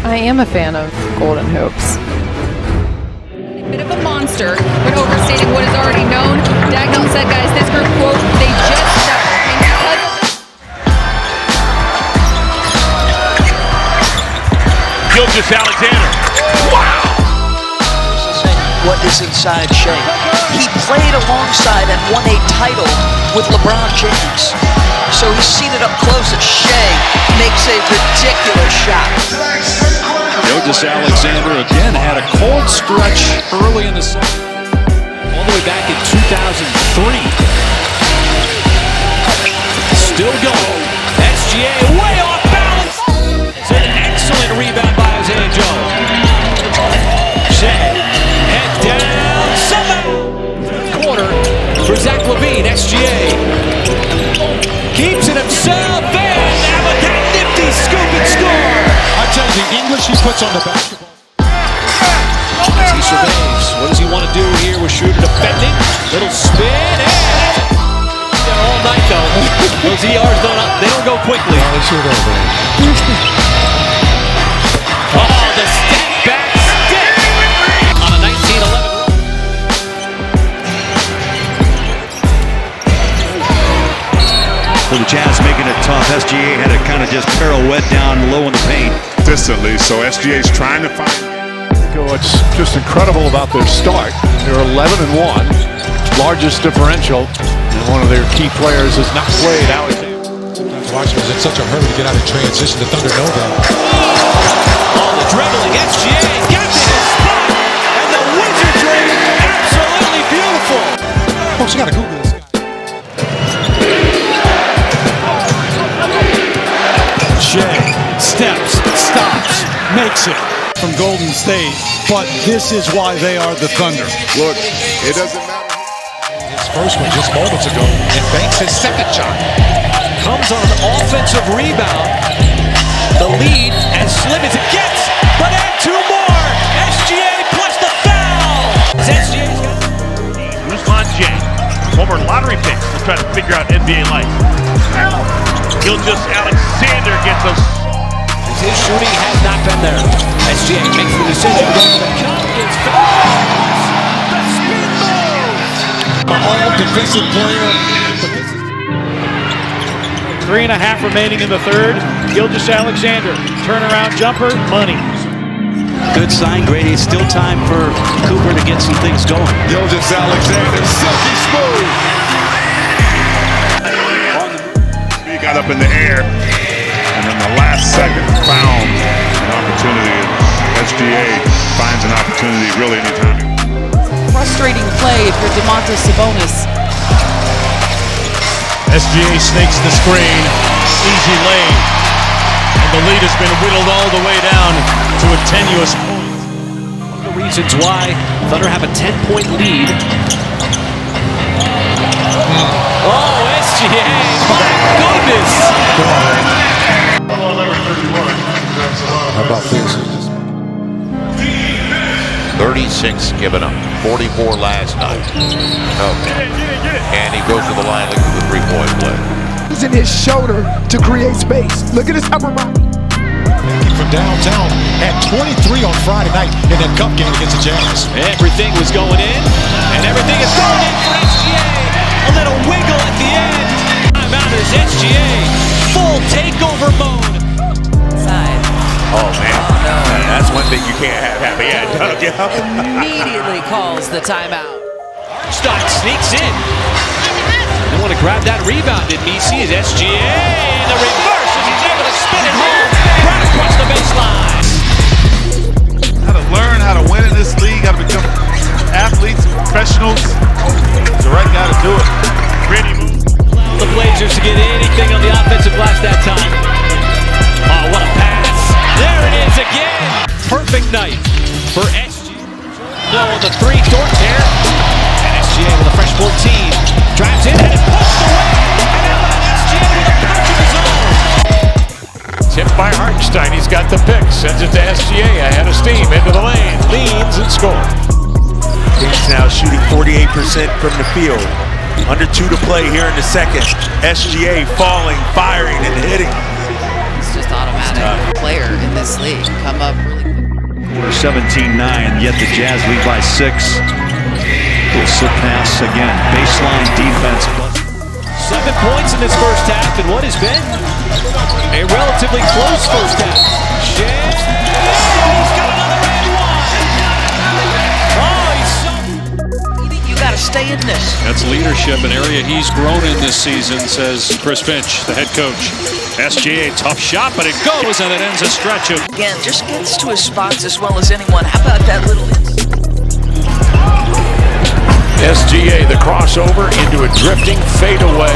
I am a fan of Golden Hoops. Bit of a monster when overstating what is already known. Dagnall said, guys, this group, quote, they just suffered. And because of Gilgeous-Alexander. Wow! What is inside Shai? He played alongside and won a title with LeBron James. So he's seen it up close as Shai makes a ridiculous shot. Gilgeous-Alexander again had a cold stretch early in the season, all the way back in 2003. Still going. SGA way off balance. It's an excellent rebound by Isaiah Joe. Shai, head down, somehow. Quarter for Zach LaVine. SGA keeps it himself, and now with that nifty scoop and score. I tell you, the English he puts on the basketball. As he surveys, what does he want to do here with Schroeder defending? Little spin, and all night though. Those ERs don't go quickly. No, they sure don't, man. Oh, the step back stick on a 19-11 run. For the Jazz making it tough. SGA had to kind of just pirouette down low in the paint. Distantly, so SGA's trying to find. What's just incredible about their start, they're 11-1, largest differential, and one of their key players has not played. Sometimes Washington's in such a hurry to get out of transition. The Thunder know that. Oh, the dribbling SGA got to his spot, and the wizardry absolutely beautiful. Folks, you gotta Google this guy. Shai steps, stops, makes it from Golden State, but this is why they are the Thunder. Look, it doesn't matter. His first one just moments ago, and banks his second shot. Comes on an offensive rebound. The lead as slim as it gets, but add two more. SGA plus the foul. SGA's got Ruslan James, former lottery pick, to try to figure out NBA life. Gilgeous-Alexander gets us. his shooting has not been there. SGA makes the decision. Gets fouled. The spin move. All defensive player. 3.5 remaining in the third. Gilgeous-Alexander, turnaround jumper, money. Good sign, Grady. Still time for Cooper to get some things going. Gilgeous-Alexander, silky smooth. He got up in the air, and then the last second found an opportunity. SGA finds an opportunity really anytime. Frustrating play if you're DeMontis Sabonis. SGA snakes the screen, easy lane, and the lead has been whittled all the way down to a tenuous point. One of the reasons why Thunder have a 10-point lead. Oh, SGA, my goodness! How about this? 36 given up, 44 last night. Okay. And he goes to the line looking for the three-point play. Using his shoulder to create space. Look at his upper body. From downtown, had 23 on Friday night in that cup game against the Jazz. Everything was going in, and everything is going in for SGA. A little wiggle at the end. Timeout is SGA. Full takeover mode. Side. Oh, man. That's one thing you can't have happy at, Doug. Immediately calls the timeout. Stock sneaks in. They want to grab that rebound, didn't he? See his SGA in the reverse as he's able to spin it home right across the baseline. How to learn how to win in this league, how to become athletes, professionals. He's the right guy to do it. Gritty move. Allow the Blazers to get anything on the offensive glass that time. Oh, what a pass. There it is again. Perfect night for SGA. No, on the three, Dort there. And SGA with a fresh 14. Drives in and it's pushed away. And now SGA with a punch of his own. Tipped by Hartenstein, he's got the pick, sends it to SGA, ahead of steam, into the lane, leans and scores. He's now shooting 48% from the field. Under 2 to play here in the second. SGA falling, firing, and hitting. He's just automatic player in this league. Come up 17-9, yet the Jazz lead by 6. Little slip pass again. Baseline defense. 7 points in this first half in what has been a relatively close first half. Shai, he's got another and one. Oh, he's so... You got to stay in this. That's leadership, an area he's grown in this season, says Chris Finch, the head coach. SGA, tough shot, but it goes, and it ends a stretch of... Again, just gets to his spots as well as anyone. How about that little... SGA, the crossover into a drifting fadeaway,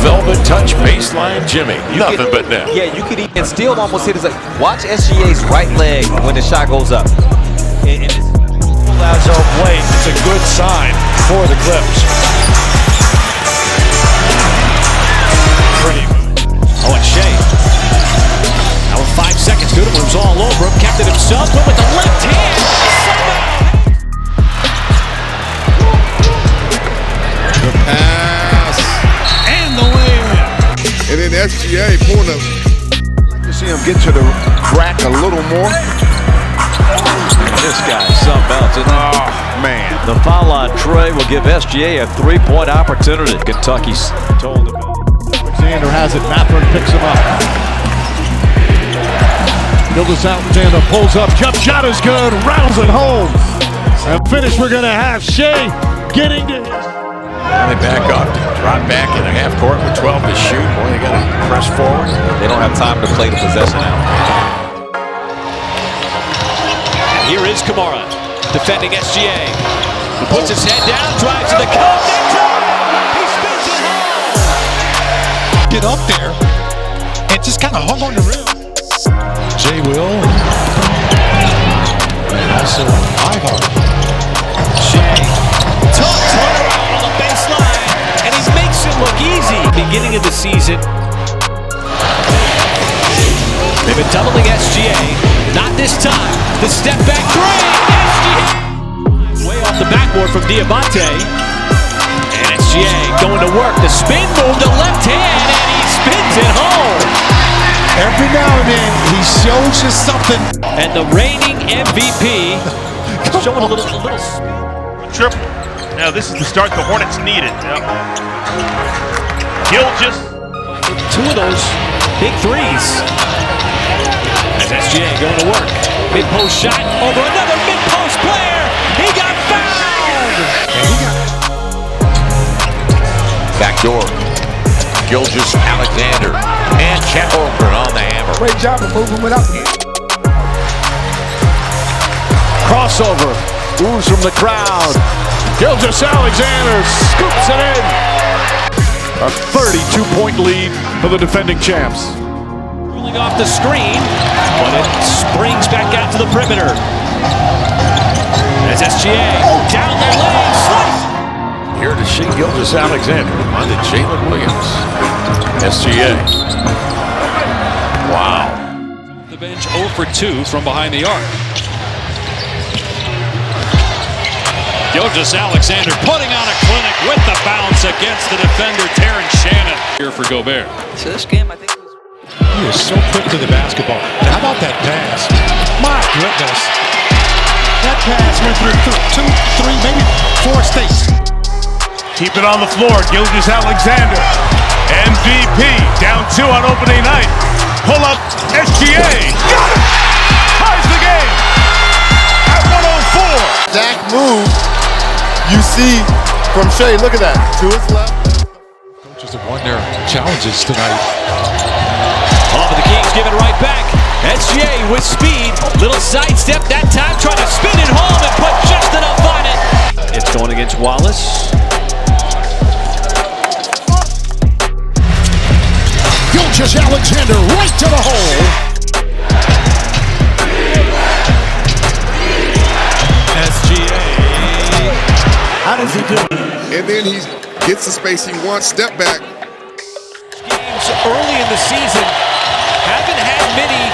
velvet touch baseline Jimmy. Nothing but net. Yeah, you could even still almost hit it. Like, watch SGA's right leg when the shot goes up. And it's Out zone play. It's a good sign for the Clips. Pretty. Oh, and Shai. Now with 5 seconds to it, it was all over him. Kept it himself, went with the left hand. The pass. And the layup. And then SGA pulling up. You see him get to the crack a little more. this guy something else, isn't it? Oh, man. The foul on Trey will give SGA a three-point opportunity. Kentucky's told him. Alexander has it. Matherin picks him up. Gilgeous-Alexander pulls up. Jump shot is good. Rounds it home. And finish, we're going to have Shai getting to his. They back up, drop back in the half court with 12 to shoot. Boy, they got to press forward. They don't have time to play the possession out. And here is Kamara defending SGA. He puts his head down, drives to the cup. He spins it home. Get up there and just kind of hung on the rim. Jay Will and also Ivar. Shai tucks around on the baseline, and he makes it look easy. Beginning of the season, they've been doubling SGA. Not this time. The step back three. SGA way off the backboard from Diamante, and SGA going to work. The spin move, the left hand, and he spins it home. Every now and then, he shows you something. And the reigning MVP showing a little triple. Now this is the start the Hornets needed. Yep. Gilgeous. Two of those big threes. As SGA going to work. Mid-post shot over another mid-post player. He got fouled. Backdoor. Gilgeous-Alexander. And Chet Holmgren on the hammer. Great job of moving without him. Crossover. Oohs from the crowd. Gilgeous-Alexander scoops it in. A 32-point lead for the defending champs. Rolling off the screen, but it springs back out to the perimeter. As SGA down their lane, slice. Here to see Gilgeous-Alexander on to Jalen Williams. SGA. Wow. The bench 0 for 2 from behind the arc. Gilgeous-Alexander putting on a clinic with the bounce against the defender, Terrence Shannon. Here for Gobert. So this game, I think, was... He is so quick to the basketball. And how about that pass? My goodness. That pass went through 2, 3, maybe 4 states. Keep it on the floor. Gilgeous-Alexander. MVP. Down 2 on opening night. Pull up. SGA. Got it! Ties the game. At 104. Zach move. You see from Shai, look at that, to his left. Coaches have won their challenges tonight. Oh, but the Kings give it right back. SGA with speed, little sidestep that time, trying to spin it home and put just enough on it. It's going against Wallace. Gilgeous-Alexander right to the hole. SGA. How does he do it? And then he gets the space he wants, step back. Games early in the season haven't had many.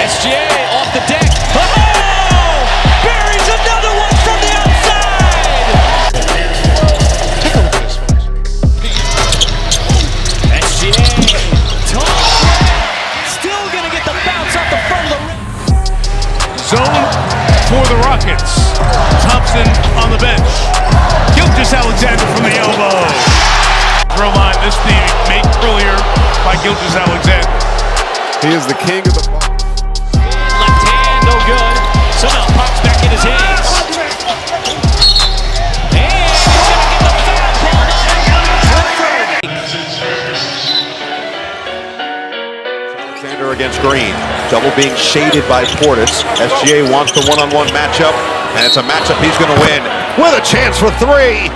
SGA off the deck. Oh! Buries another one from the outside! SGA. Still gonna get the bounce off the front of the rim. Zone for the Rockets. Thompson on the bench. Gilgeous-Alexander from the elbow. Throw line, this the made earlier by Gilgeous-Alexander. He is the king of the ball. Left hand, no good. Somehow pops back in his hands. And he's going to get the foul called on. Alexander against Green. Double being shaded by Portis. SGA wants the one-on-one matchup, and it's a matchup he's going to win with a chance for three.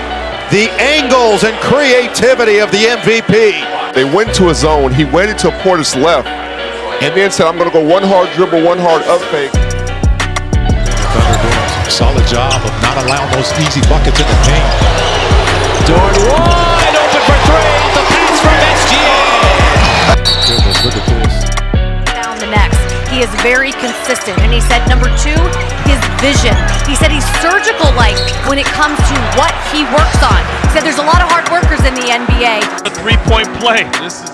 The angles and creativity of the MVP. They went to a zone. He waited till Portis left, and then said, I'm going to go one hard dribble, one hard up fake. Thunder doing a solid job of not allowing those easy buckets in the paint. Dorn wide open for three. The pass from SGA. Goodness, look at this. Down the next. He is very consistent. And he said, number two, his vision. He said he's surgical-like when it comes to what he works on. He said there's a lot of hard workers in the NBA. A three-point play. This is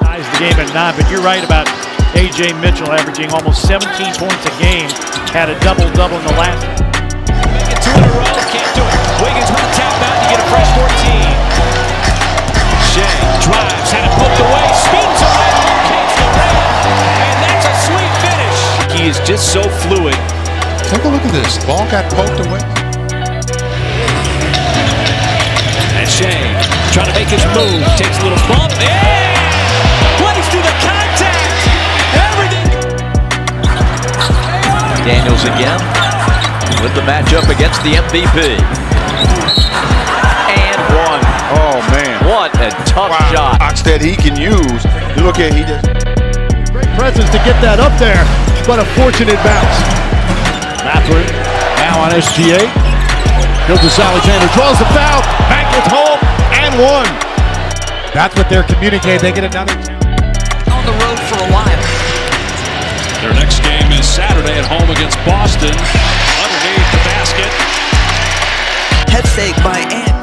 ties the game at 9, but you're right about A.J. Mitchell averaging almost 17 points a game. Had a double-double in the last. Make it two in a row. Can't do it. Wiggins with a tap out. You get a fresh 14. Shai drives. Had it poked away. Spins around. Takes the rim. And that's a sweet finish. He is just so fluid. Take a look at this. Ball got poked away. And Shai trying to make his move. Takes a little bump. Yeah! Plays through the contact. Everything. Daniels again with the matchup against the MVP. And one. Oh, man. What a tough shot. Box that he can use. You look at, he just... Great presence to get that up there, but a fortunate bounce. Matherin now on SGA. Gilgeous-Alexander draws the foul. Banquet's home and one. That's what they're communicating. They get another On the road for a while. Their next game is Saturday at home against Boston. Underneath the basket. Head fake by Ant.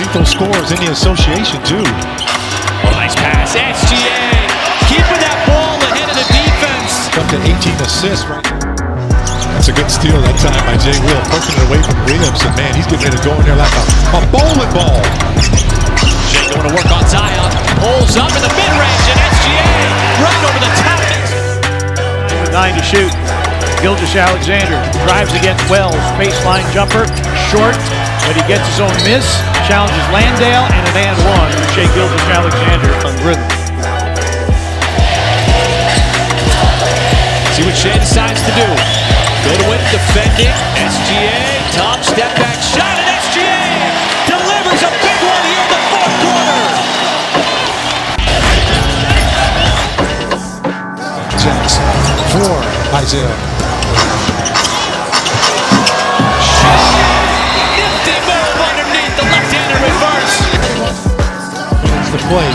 Lethal scores in the association, too. Oh, nice pass. SGA keeping that ball ahead of the defense. Up to 18 assists right now. That's a good steal that time by Jay Will, poking it away from Williams, and man, he's getting ready to go in there like a bowling ball. Shai going to work on Zion, pulls up in the mid-range, and SGA right over the top. 9 to shoot. Gilgeous-Alexander drives against Wells. Baseline jumper, short, but he gets his own miss. Challenges Landale, and an and one for Shai Gilgeous-Alexander on rhythm. See what Shai decides to do. Go to win defending. SGA, top step back shot, and SGA delivers a big one here in the fourth quarter. Jackson for Isaiah. Nifty move underneath the left-handed reverse. It's the play.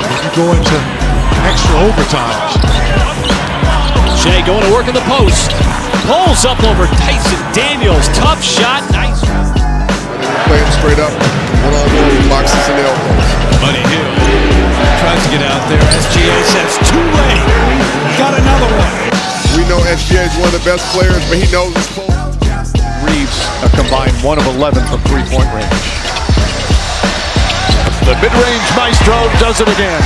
When you go into extra overtime. Shai going to work in the post. Pulls up over Tyson Daniels. Tough shot. Nice. Play him straight up. One-on-one boxes and elbows. Buddy Hill tries to get out there. SGA says too late. Got another one. We know SGA is one of the best players, but he knows his close. Reeves a combined 1 of 11 from three-point range. The mid-range maestro does it again.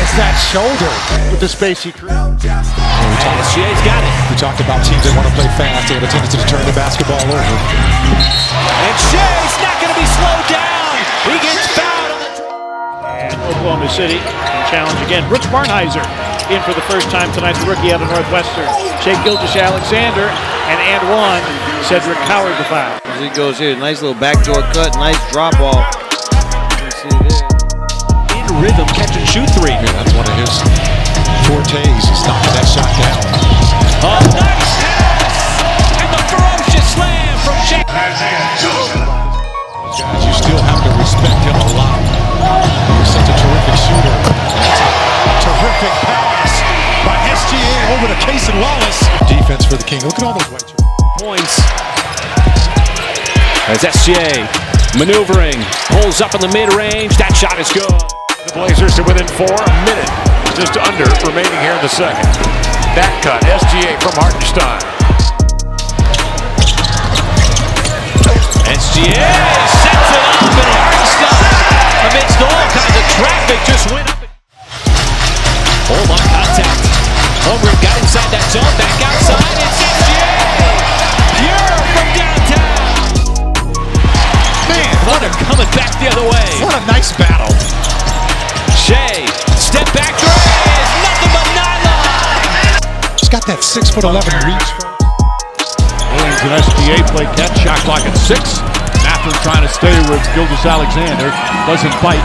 It's that shoulder with the space he creates. SGA's got it. We talked about teams that want to play fast. They have a tendency to turn the basketball over. And Shai's not going to be slowed down. He gets fouled. And Oklahoma City can challenge again. Brooks Barnheiser in for the first time tonight, the rookie out of Northwestern. Shai Gilgeous-Alexander and one. Cedric Howard the foul. As he goes here, nice little backdoor cut, nice drop off. You can see there. In rhythm, catch and shoot three. Yeah, that's one of his fortes. He's knocking that shot down. Oh, nice pass! And the ferocious slam from Shai. Those guys, you still have to respect him a lot. He's such a terrific shooter. That's a terrific pass by SGA over to Cason Wallace. Defense for the King. Look at all those white points. As SGA maneuvering, pulls up in the mid-range. That shot is good. The Blazers are within 4, a minute, just under remaining here in the second. That cut, SGA from Hartenstein. SGA sets it up and Hartenstein amidst all kinds of traffic just went up. Hold on contact. Holmgren got inside that zone, back outside. It's SGA! Pure from downtown. Man, Thunder coming back the other way. What a nice battle. Shai, step back three is nothing but nylon. He's got that 6'11" reach. Williams and SGA play catch, shot clock at 6. Mathurin trying to stay with Gilgeous-Alexander, doesn't bite,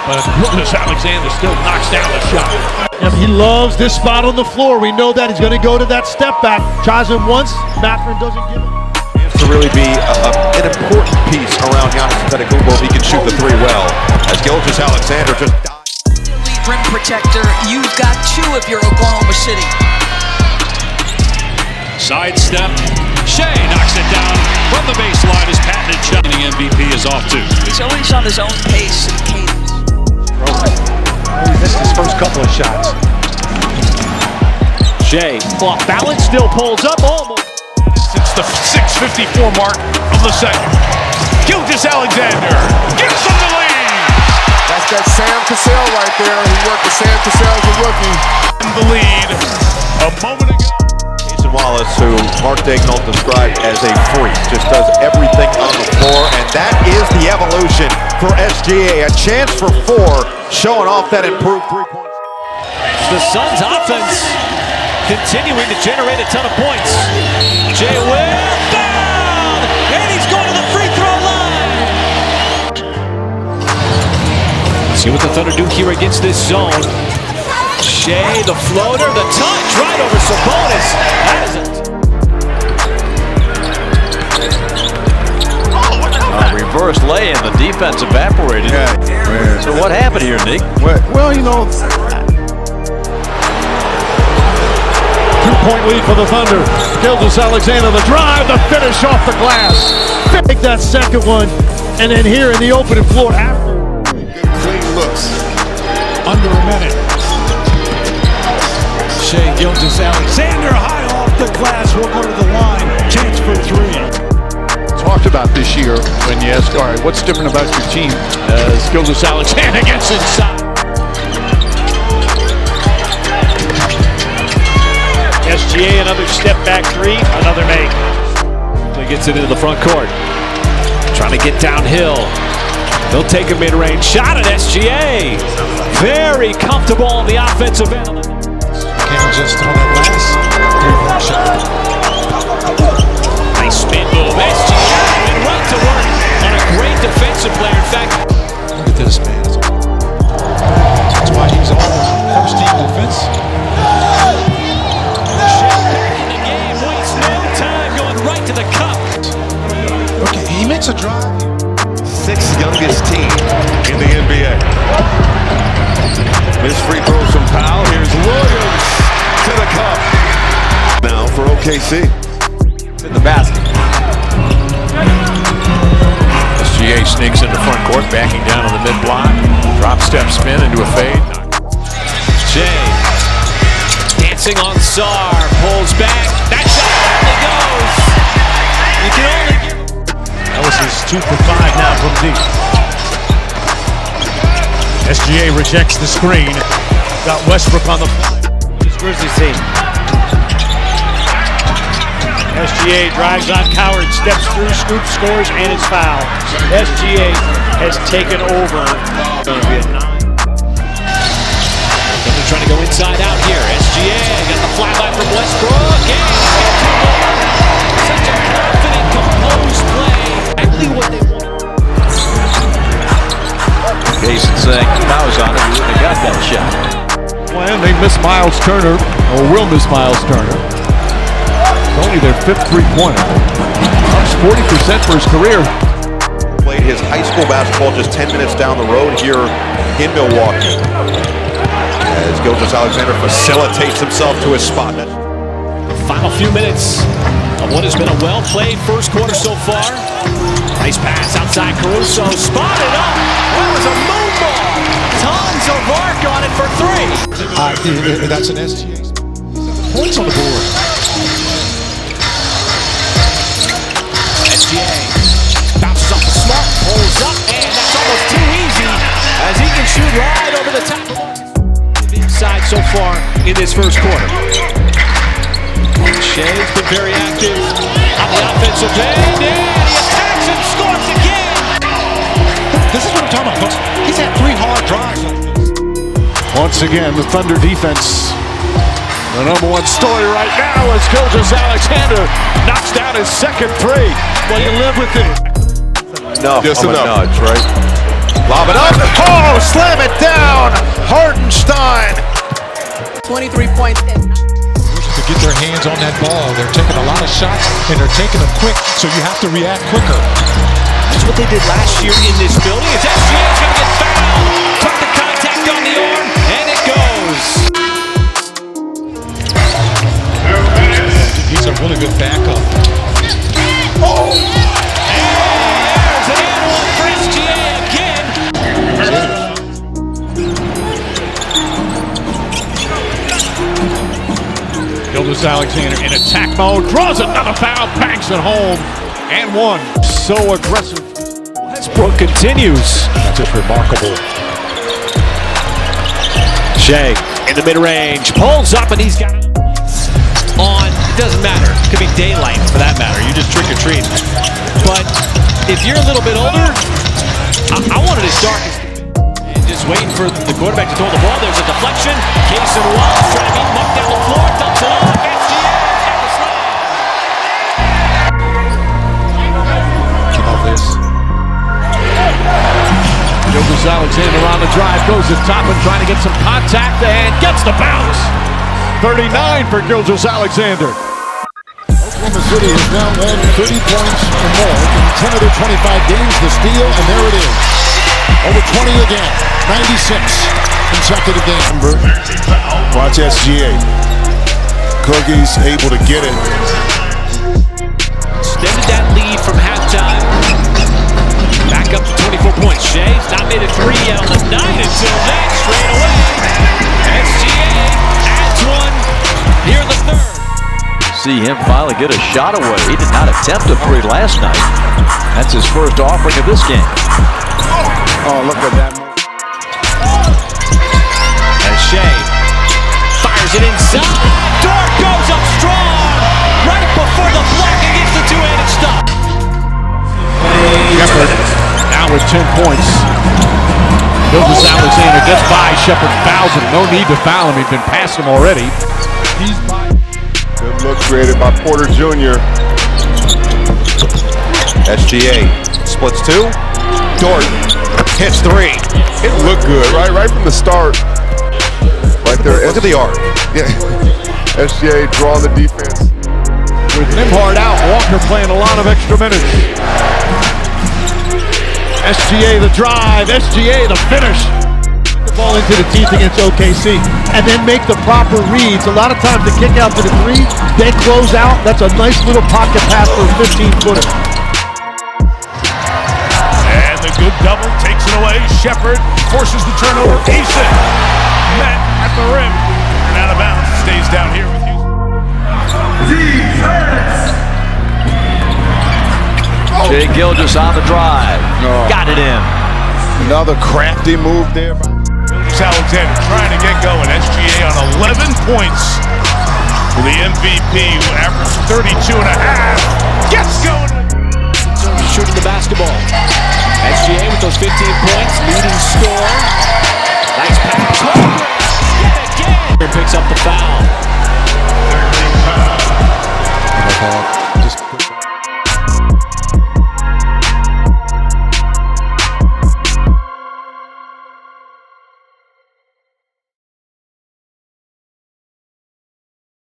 but Gilgeous-Alexander still knocks down the shot. He loves this spot on the floor. We know that he's going to go to that step back. Tries him once, Mathurin doesn't give it. To really be an important piece around Giannis Antetokounmpo if he can shoot the three well. As Gilgeous-Alexander just dies. Elite rim protector, you've got two if you're Oklahoma City. Sidestep. Shai knocks it down from the baseline. His patented shot. The MVP is off too. He's always on his own pace and cadence. He missed his first couple of shots. Shai, off balance, still pulls up almost. Since the 6:54 mark of the second. Gilgeous-Alexander gives them the lead. That's that Sam Cassell right there. He worked with Sam Cassell as a rookie. In the lead a moment ago. Jason Wallace, who Mark Daigneault described as a freak, just does everything on the floor, and that is the evolution for SGA. A chance for 4, showing off that improved three-point. The Suns offense continuing to generate a ton of points. Jay Will fouled, and he's going to the free throw line. See what the Thunder do here against this zone. Shai, the floater, the touch, right over Sabonis. That is it. Reverse lay and the defense evaporated. Yeah. So what happened here, Nick? Well, you know, 2-point lead for the Thunder. Gilgeous-Alexander, the drive, the finish off the glass. Take that second one, and then here in the opening floor after. good clean looks. Under a minute. Shai Gilgeous-Alexander high off the glass will go to the line. Chance for 3. Talked about this year when you ask, all right, what's different about your team as Gilgeous-Alexander gets inside. SGA, another step back three, another make. He gets it into the front court. Trying to get downhill. He'll take a mid-range shot at SGA. Very comfortable on the offensive end. Can't just throw that last three-point shot. Nice spin move. SGA and right to work on a great defensive player. In fact, Look at this, man. That's why he's all first-team defense. back in the game, wastes no time, going right to the cup. Okay, he makes a drive. 6th youngest team in the NBA. Missed free throws from Powell. Here's Williams to the cup. Now for OKC. In the basket. SGA sneaks into front court, backing down on the mid-block. Drop step spin into a fade. Shai dancing on Sar, pulls back. That shot only goes. You can only give. That was his 2 for 5 now from deep. SGA rejects the screen. Got Westbrook on the fly. This Grizzlies team. SGA drives on Coward, steps through, scoops, scores, and it's foul. SGA has taken over. Going to be a 9. They're trying to go inside out here. SGA got the flyby from Westbrook. And such a confident, composed play. Exactly what they want. Jason saying if I was on it, we wouldn't have got that shot. Well, they miss Miles Turner, or will miss Miles Turner. It's only their 5th three-pointer. That's 40% for his career. Played his high school basketball just 10 minutes down the road here in Milwaukee. As Gilgeous-Alexander facilitates himself to his spot. Final few minutes of what has been a well-played first quarter so far. Nice pass outside Caruso, spotted up. That was a moon ball. Tons of arc on it for 3. That's an SGA. Points on the board. SGA right over the top. Inside so far in this first quarter. Shai's been very active on the offensive end. And he attacks and scores again. This is what I'm talking about, folks. He's had 3 hard drives like this. Once again, the Thunder defense. The number one story right now is Gilgeous-Alexander knocks down his second three. Well, you live with it. No, Just a enough. nudge, right? Lob it up. Oh, slam it down. Hartenstein. 23 points. To get their hands on that ball, they're taking a lot of shots and they're taking them quick, so you have to react quicker. That's what they did last year in this building. It's SGA's going to get fouled. Took the contact on the arm, and it goes. He's a really good backup. Oh! And there's an and one for SGA again. Gilgeous-Alexander in attack mode, draws another foul, banks it home, and one. So aggressive. Westbrook continues. That's just remarkable. Shai in the mid-range, pulls up, and he's got it on. It doesn't matter. It could be daylight for that matter. You just trick or treat. But if you're a little bit older, I want it as dark as. And just waiting for the quarterback to throw the ball. There's a deflection. Case and Wallace trying to beat him up down the floor. Dumps it off. SGA got the snap. Love this. Gilgeous-Alexander on the drive, goes to top and trying to get some contact and gets the bounce. 39 for Gilgeous-Alexander. Oklahoma City has now led 30 points or more in 10 of their 25 games. The steal, and there it is. Over 20 again. 96 consecutive games. Watch SGA. Cookie's able to get it. Extended that lead from halftime. Back up to 24 points. Shai's not made a three yet on the night until then. Straight away. SGA adds one here in the third. See him finally get a shot away. He did not attempt a three last night. That's his first offering of this game. Oh, look at that. And Shai fires it inside. Dort goes up strong. Right before the block against the two-handed stop. Shepard now with 10 points. Gilgeous-Alexander gets by. Shepard fouls him. No need to foul him. He's been past him already. He's by. Good look created by Porter Jr. SGA splits two. Dort hits three. It looked good, right from the start. Right there. Look at the arc. Yeah. SGA drawing the defense. With Nembhard out, Walker playing a lot of extra minutes. SGA the drive, SGA the finish. The ball into the teeth against OKC, and then make the proper reads. A lot of times they kick out to the three, they close out. That's a nice little pocket pass for a 15-footer. And the good double takes it away. Shepard forces the turnover. Eason met at the rim and out of bounds. Stays down here with you. Shai Gilgeous on the drive. Got it in. Another crafty move there. Alexander trying to get going. SGA on 11 points for the MVP who averaged 32 and a half. Gets going. Shooting the basketball. SGA with those 15 points, leading scorer.